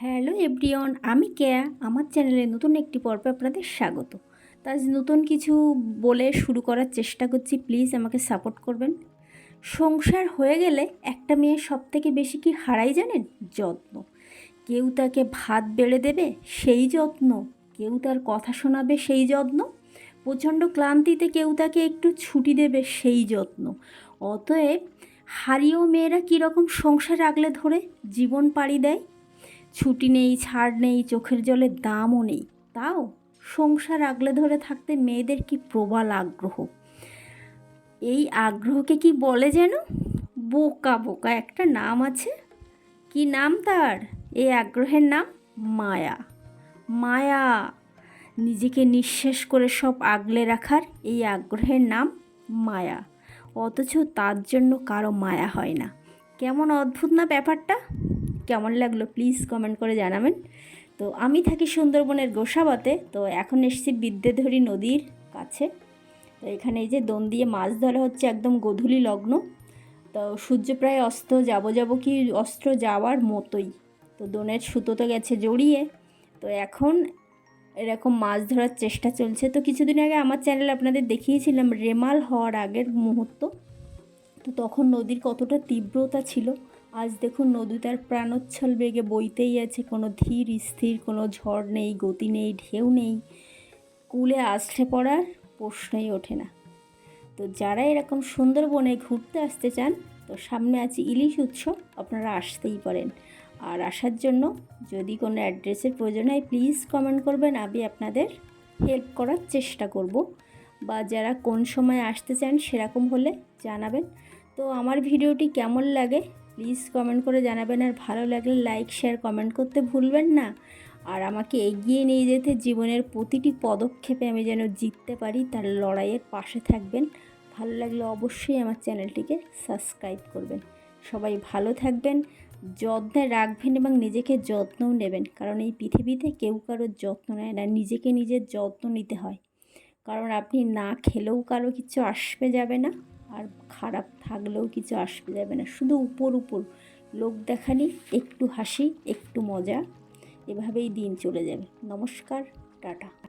Hello everyone, আমি কেয়া। আমার চ্যানেলে নতুন একটি পর্বে আপনাদের স্বাগত। তো আজ নতুন কিছু বলে শুরু করার চেষ্টা করছি, প্লিজ আমাকে সাপোর্ট করবেন। সংসার হয়ে গেলে একটা মেয়ে সবথেকে বেশি কি হারাই জানেন? যত্ন। কেউ তাকে ভাত বেড়ে দেবে, সেই যত্ন। কেউ তার কথা শোনাবে, সেই যত্ন। প্রচণ্ড ক্লান্তিতে কেউ তাকে একটু ছুটি দেবে, সেই যত্ন। অতএব হারিয়েও মেয়েরা কীরকম সংসার আগলে ধরে জীবন পাড়ি দেয়। ছুটি নেই, ছাড় নেই, চোখের জলের দামও নেই, তাও সংসার আগলে ধরে থাকতে মেয়েদের কি প্রবল আগ্রহ। এই আগ্রহকে কি বলে যেন? বোকা বোকা একটা নাম আছে। কি নাম তার? এই আগ্রহের নাম মায়া। মায়া। নিজেকে নিঃশেষ করে সব আগলে রাখার এই আগ্রহের নাম মায়া। অথচ তার জন্য কারো মায়া হয় না। কেমন অদ্ভুত না ব্যাপারটা? কেমন লাগলো প্লিজ কমেন্ট করে জানাবেন। তো আমি থাকি সুন্দরবনের গোসাবাতে। তো এখন এসেছি বিদ্যাধরী নদীর কাছে। তো এখানে এই যে দোন দিয়ে মাছ ধরা হচ্ছে, একদম গোধূলি লগ্ন। তো সূর্য প্রায় অস্ত যাব কি অস্ত্র যাওয়ার মতোই। তো দোনের সুতো তো গেছে জড়িয়ে। তো এখন এরকম মাছ ধরার চেষ্টা চলছে। তো কিছুদিন আগে আমার চ্যানেলে আপনাদের দেখিয়েছিলাম রেমাল হওয়ার আগের মুহূর্ত। তো তখন নদীর কতটা তীব্রতা ছিল। আজ দেখুন নদী তার প্রাণোচ্ছল বেগে বইতেই আছে, কোনো ধীর স্থির কোনো ঝড় নেই, গতি নেই, ঢেউ নেই, কূলে আছড়ে পড়ার প্রশ্নই ওঠে না। তো যারা এরকম সুন্দরবনে ঘুরতে আসতে চান, তো সামনে আছে ইলিশ উৎসব, আপনারা আসতেই পারেন। আর আসার জন্য যদি কোনো অ্যাড্রেসের প্রয়োজন হয় প্লিজ কমেন্ট করবেন, আমি আপনাদের হেল্প করার চেষ্টা করব। বা যারা কোন সময় আসতে চান সেরকম হলে জানাবেন। তো আমার ভিডিওটি কেমন লাগে প্লিজ কমেন্ট করে জানাবেন। আর ভালো লাগলে লাইক শেয়ার কমেন্ট করতে ভুলবেন না। আর আমাকে এগিয়ে নিয়ে যেতে জীবনের প্রতিটি পদক্ষেপে আমি যেন জিততে পারি তার লড়াইয়ের পাশে থাকবেন। ভালো লাগলে অবশ্যই আমার চ্যানেলটিকে সাবস্ক্রাইব করবেন। সবাই ভালো থাকবেন, যত্নে রাখবেন এবং নিজেকে যত্নও নেবেন। কারণ এই পৃথিবীতে কেউ কারোর যত্ন নেয় না, নিজেকে নিজের যত্ন নিতে হয়। কারণ আপনি না খেলেও কারো কিছু আসবে যাবে না, আর খারাপ থাকলেও কিছু আসবে যাবে না। শুধু উপর উপর লোক দেখানি, একটু হাসি, একটু মজা, এভাবেই দিন চলে যাবে। নমস্কার, টাটা।